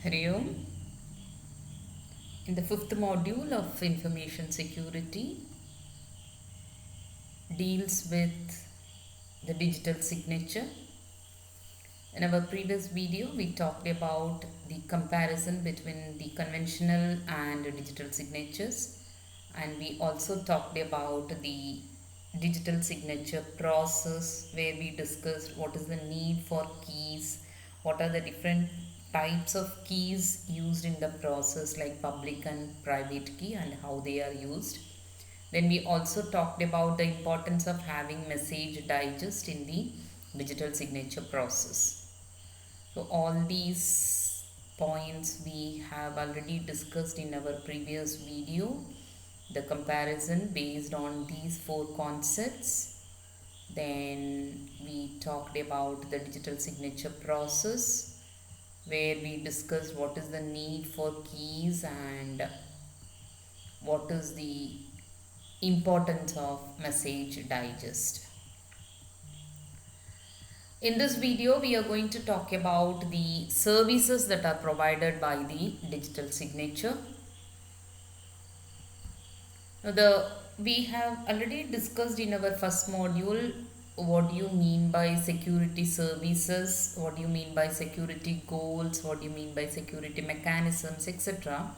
Hari Om. In the fifth module of information security deals with the digital signature. In our previous video, we talked about the comparison between the conventional and digital signatures, and we also talked about the digital signature process where we discussed what is the need for keys, what are the different types of keys used in the process like public and private key and how they are used. Then we also talked about the importance of having message digest in the digital signature process. So all these points we have already discussed in our previous video. The comparison based on these four concepts. Then we talked about the digital signature process where we discussed what is the need for keys and what is the importance of message digest. In this video, we are going to talk about the services that are provided by the digital signature. Now, we have already discussed in our first module what do you mean by security services, what do you mean by security goals, what do you mean by security mechanisms, etc.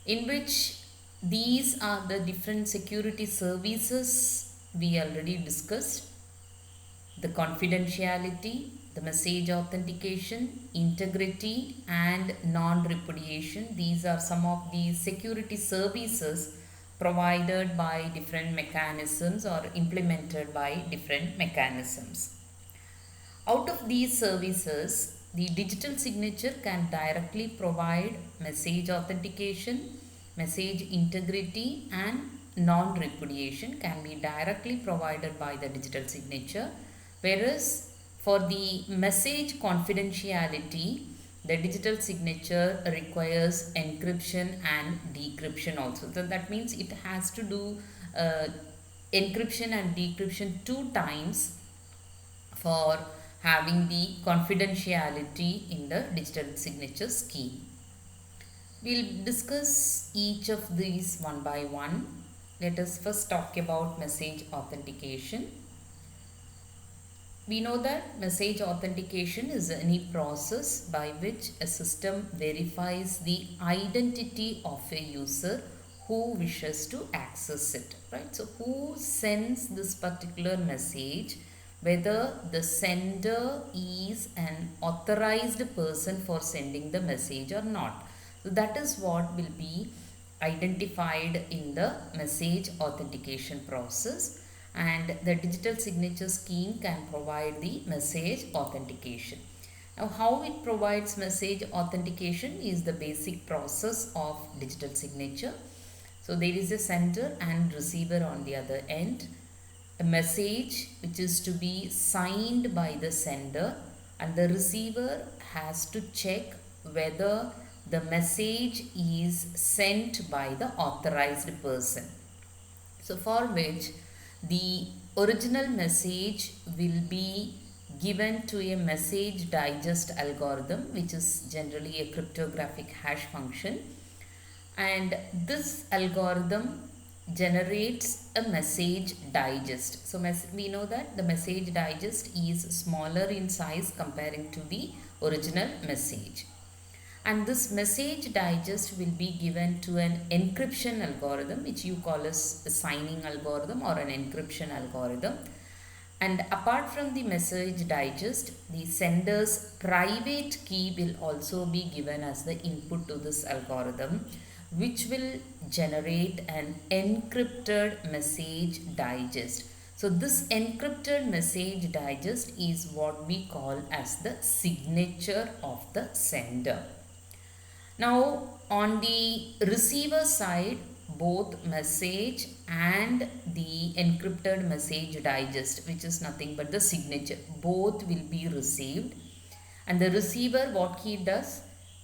In which these are the different security services we already discussed. The confidentiality, the message authentication, integrity and non-repudiation. These are some of the security services provided by different mechanisms or implemented by different mechanisms. Out of these services, the digital signature can directly provide message authentication, message integrity and non-repudiation can be directly provided by the digital signature. Whereas for the message confidentiality, the digital signature requires encryption and decryption also. So that means it has to do encryption and decryption 2 times for having the confidentiality in the digital signature scheme. We'll discuss each of these one by one. Let us first talk about message authentication. We know that message authentication is any process by which a system verifies the identity of a user who wishes to access it, right? So who sends this particular message, whether the sender is an authorized person for sending the message or not. So that is what will be identified in the message authentication process, and the digital signature scheme can provide the message authentication. Now, how it provides message authentication is the basic process of digital signature. So, there is a sender and receiver on the other end. A message which is to be signed by the sender, and the receiver has to check whether the message is sent by the authorized person. So, for which the original message will be given to a message digest algorithm, which is generally a cryptographic hash function, and this algorithm generates a message digest. So we know that the message digest is smaller in size comparing to the original message. And this message digest will be given to an encryption algorithm, which you call as a signing algorithm or an encryption algorithm. And apart from the message digest, the sender's private key will also be given as the input to this algorithm, which will generate an encrypted message digest. So this encrypted message digest is what we call as the signature of the sender. Now, on the receiver side, both message and the encrypted message digest, which is nothing but the signature, both will be received. And the receiver, what he does,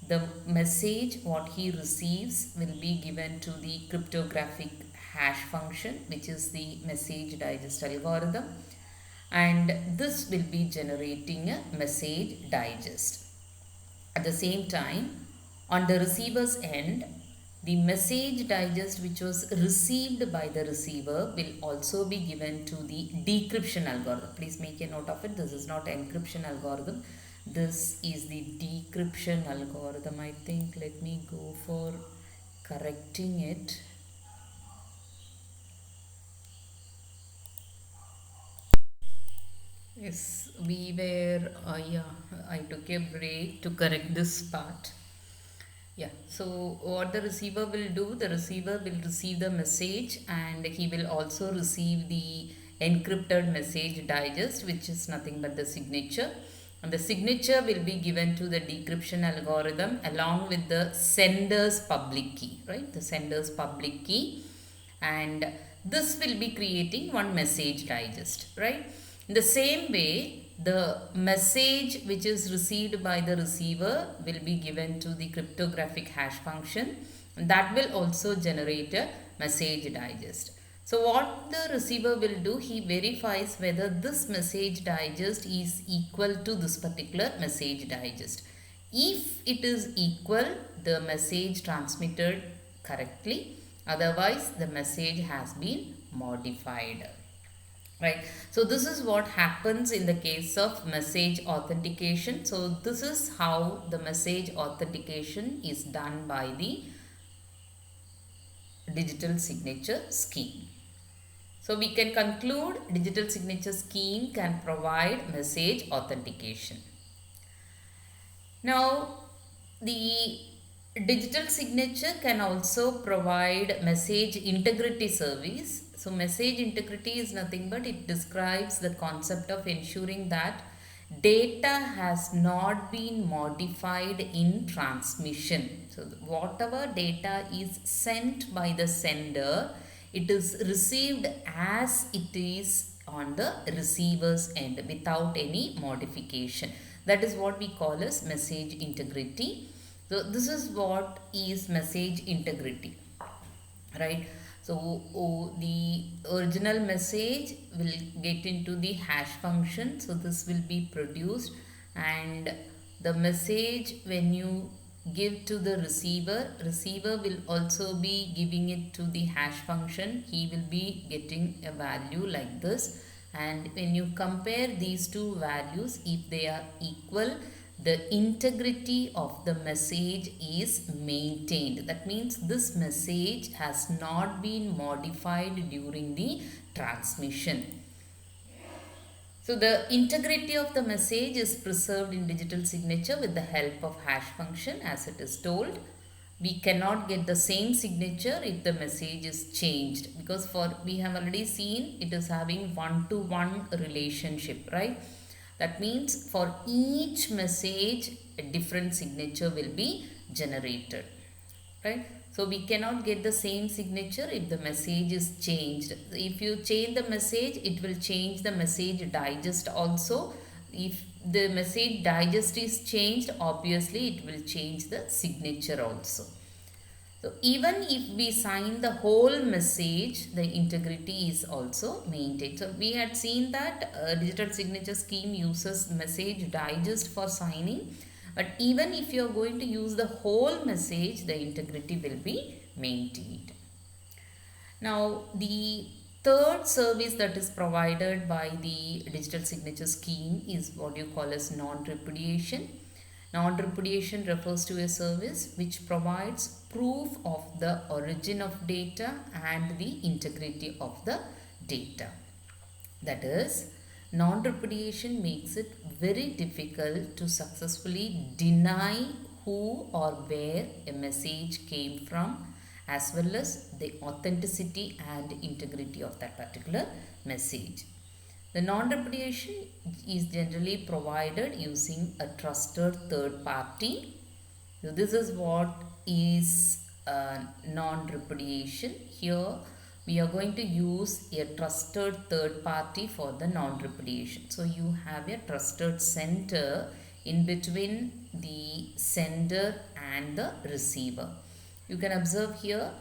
the message what he receives will be given to the cryptographic hash function, which is the message digest algorithm, and this will be generating a message digest. At the same time, on the receiver's end, the message digest which was received by the receiver will also be given to the decryption algorithm. Please make a note of it. This is not encryption algorithm. This is the decryption algorithm. I think let me go for correcting it. Yes, we were, I took a break to correct this part. Yeah, so what the receiver will do, the receiver will receive the message and he will also receive the encrypted message digest, which is nothing but the signature. And the signature will be given to the decryption algorithm along with the sender's public key, right? The sender's public key. And this will be creating one message digest, right? In the same way, the message which is received by the receiver will be given to the cryptographic hash function, and that will also generate a message digest. So what the receiver will do, he verifies whether this message digest is equal to this particular message digest. If it is equal, the message transmitted correctly. Otherwise, the message has been modified. Right. So this is what happens in the case of message authentication. So this is how the message authentication is done by the digital signature scheme. So we can conclude digital signature scheme can provide message authentication. Now, the digital signature can also provide message integrity service. So message integrity is nothing but it describes the concept of ensuring that data has not been modified in transmission. So whatever data is sent by the sender, it is received as it is on the receiver's end without any modification. That is what we call as message integrity. So this is what is message integrity, right? So the original message will get into the hash function. So this will be produced, and the message when you give to the receiver will also be giving it to the hash function. He will be getting a value like this, and when you compare these two values, if they are equal, the integrity of the message is maintained. That means this message has not been modified during the transmission. So the integrity of the message is preserved in digital signature with the help of hash function, as it is told. We cannot get the same signature if the message is changed, because we have already seen it is having one-to-one relationship, right? That means for each message a different signature will be generated, right? So we cannot get the same signature if the message is changed. If you change the message, it will change the message digest also. If the message digest is changed, obviously it will change the signature also. So even if we sign the whole message, the integrity is also maintained. So we had seen that digital signature scheme uses message digest for signing. But even if you are going to use the whole message, the integrity will be maintained. Now, the third service that is provided by the digital signature scheme is what you call as non-repudiation. Non-repudiation refers to a service which provides proof of the origin of data and the integrity of the data. That is, non-repudiation makes it very difficult to successfully deny who or where a message came from, as well as the authenticity and integrity of that particular message. The non-repudiation is generally provided using a trusted third party. So this is what is non-repudiation. Here we are going to use a trusted third party for the non-repudiation. So you have a trusted center in between the sender and the receiver. You can observe here,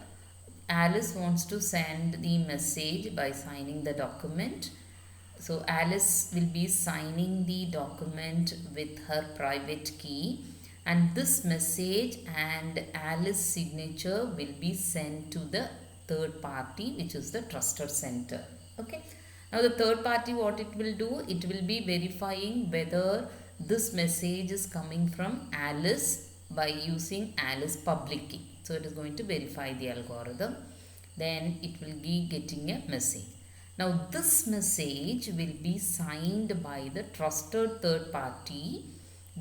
Alice wants to send the message by signing the document. So Alice will be signing the document with her private key. and this message and Alice signature will be sent to the third party, which is the trusted center. Okay. Now the third party, what it will do, it will be verifying whether this message is coming from Alice by using Alice public key. So it is going to verify the algorithm. Then it will be getting a message. Now this message will be signed by the trusted third party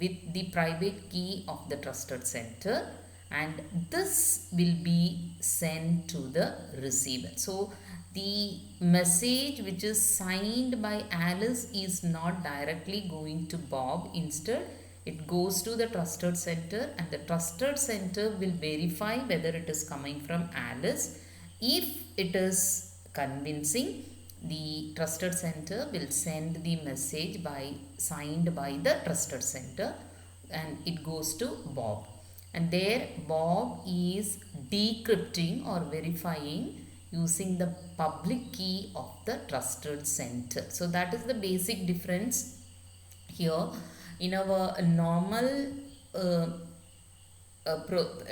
with the private key of the trusted center, and this will be sent to the receiver. So the message which is signed by Alice is not directly going to Bob. Instead, it goes to the trusted center, and the trusted center will verify whether it is coming from Alice. If it is convincing, the trusted center will send the message signed by the trusted center, and it goes to Bob, and there Bob is decrypting or verifying using the public key of the trusted center. So that is the basic difference here. In our normal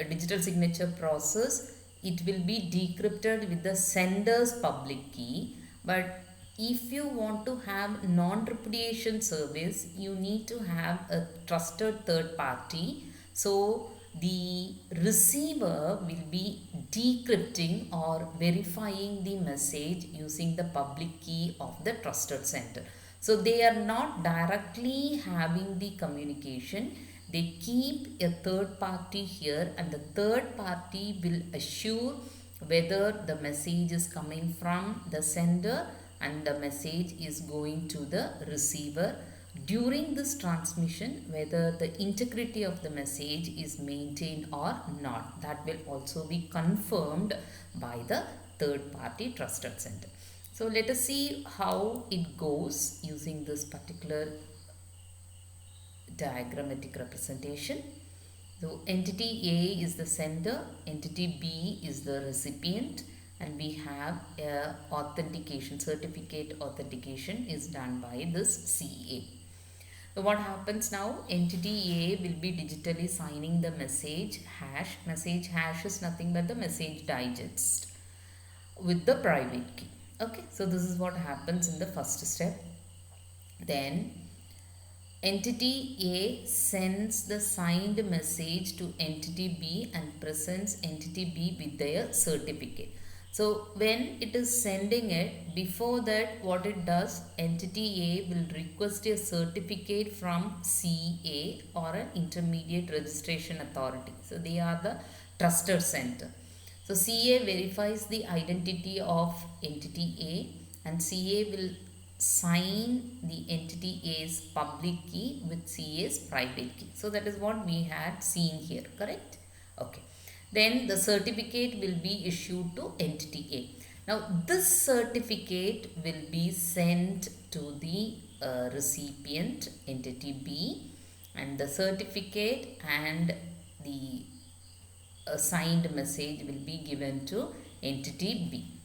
digital signature process, it will be decrypted with the sender's public key, but if you want to have non-repudiation service, you need to have a trusted third party. So the receiver will be decrypting or verifying the message using the public key of the trusted center. So they are not directly having the communication. They keep a third party here, and the third party will assure whether the message is coming from the sender and the message is going to the receiver. During this transmission, whether the integrity of the message is maintained or not, that will also be confirmed by the third party trusted center. So let us see how it goes using this particular diagrammatic representation. So entity A is the sender, entity B is the recipient, and we have a authentication, certificate authentication is done by this CA. So what happens now? Entity A will be digitally signing the message hash. Message hash is nothing but the message digest with the private key. Okay, so this is what happens in the first step. Then entity A sends the signed message to entity B and presents entity B with their certificate. So when it is sending it, before that what it does, entity A will request a certificate from CA or an intermediate registration authority. So they are the trusted center. So CA verifies the identity of entity A, and CA will sign the entity A's public key with CA's private key. So that is what we had seen here, correct? Okay. Then the certificate will be issued to entity A. Now this certificate will be sent to the recipient, entity B, and the certificate and the signed message will be given to entity B.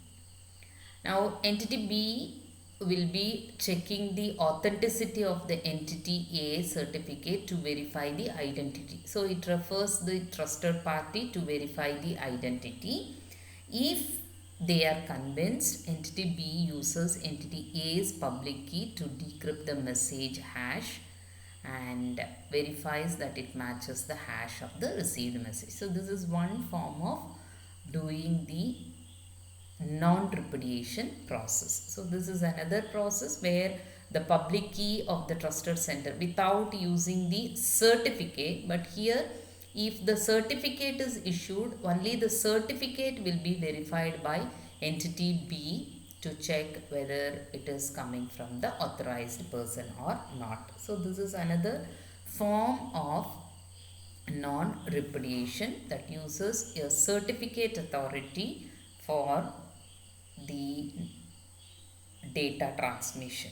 Now entity B will be checking the authenticity of the entity A certificate to verify the identity. So it refers the trusted party to verify the identity. If they are convinced, entity B uses entity A's public key to decrypt the message hash and verifies that it matches the hash of the received message. So this is one form of doing the non-repudiation process. So this is another process where the public key of the trusted center without using the certificate, but here if the certificate is issued, only the certificate will be verified by entity B to check whether it is coming from the authorized person or not. So this is another form of non-repudiation that uses a certificate authority for the data transmission.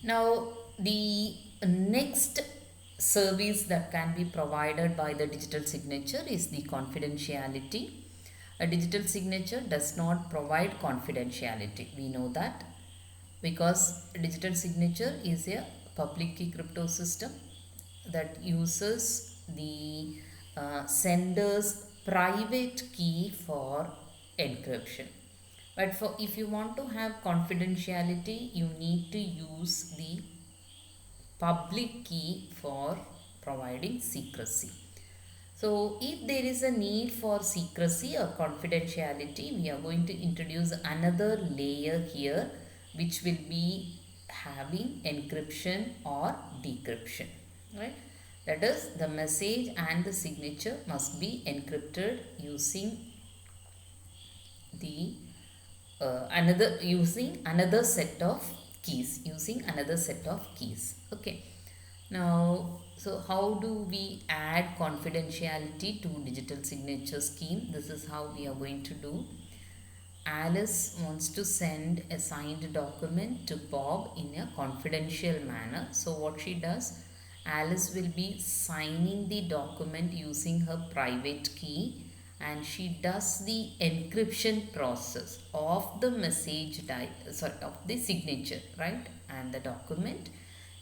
Now the next service that can be provided by the digital signature is the confidentiality. A digital signature does not provide confidentiality. We know that because digital signature is a public key crypto system, that uses the sender's private key for encryption. But for if you want to have confidentiality, you need to use the public key for providing secrecy. So if there is a need for secrecy or confidentiality, we are going to introduce another layer here, which will be having encryption or decryption, right? That is, the message and the signature must be encrypted using the another set of keys. Okay, now, so how do we add confidentiality to digital signature scheme? This is how we are going to do. Alice wants to send a signed document to Bob in a confidential manner. So what she does, Alice will be signing the document using her private key, and she does the encryption process of the of the signature, right, and the document.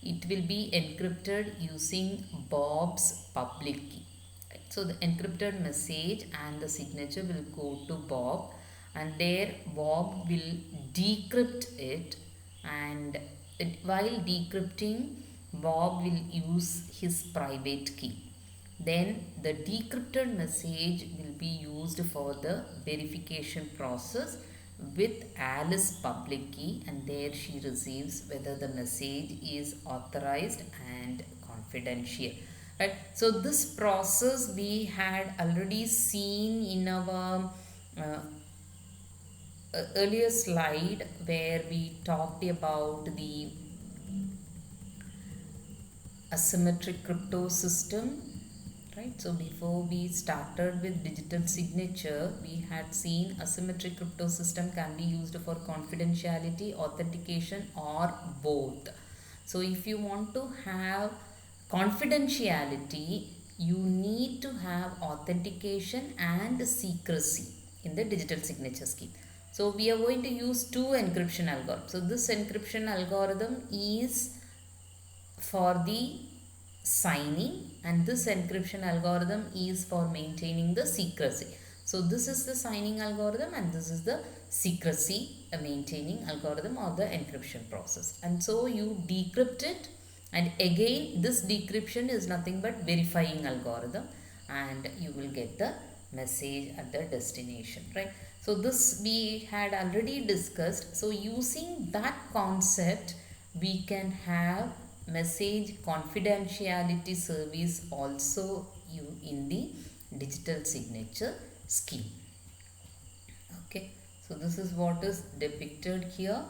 It will be encrypted using Bob's public key. Right? So the encrypted message and the signature will go to Bob, and there Bob will decrypt it, and while decrypting, Bob will use his private key. Then the decrypted message will be used for the verification process with Alice public key, and there she receives whether the message is authorized and confidential. Right. So this process we had already seen in our earlier slide, where we talked about the asymmetric crypto system, right? So before we started with digital signature, we had seen asymmetric crypto system can be used for confidentiality, authentication, or both. So if you want to have confidentiality, you need to have authentication and secrecy in the digital signature scheme. So we are going to use two encryption algorithms. So this encryption algorithm is for the signing, and this encryption algorithm is for maintaining the secrecy. So this is the signing algorithm, and this is the secrecy maintaining algorithm or the encryption process. And so you decrypt it, and again this decryption is nothing but verifying algorithm, and you will get the message at the destination, right? So this we had already discussed. So using that concept, we can have message confidentiality service also in the digital signature scheme. Okay, so this is what is depicted here,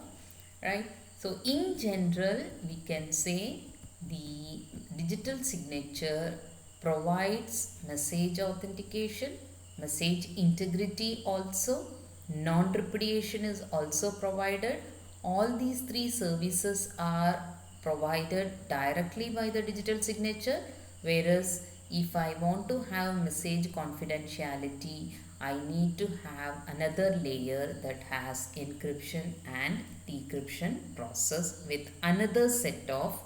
right? So in general, we can say the digital signature provides message authentication, message integrity also, non-repudiation is also provided. All these three services are provided directly by the digital signature, whereas if I want to have message confidentiality, I need to have another layer that has encryption and decryption process with another set of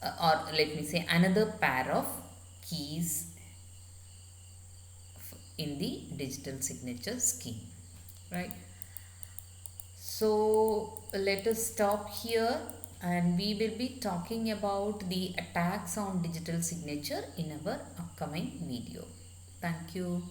or let me say another pair of keys in the digital signature scheme, right? So let us stop here, and we will be talking about the attacks on digital signature in our upcoming video. Thank you.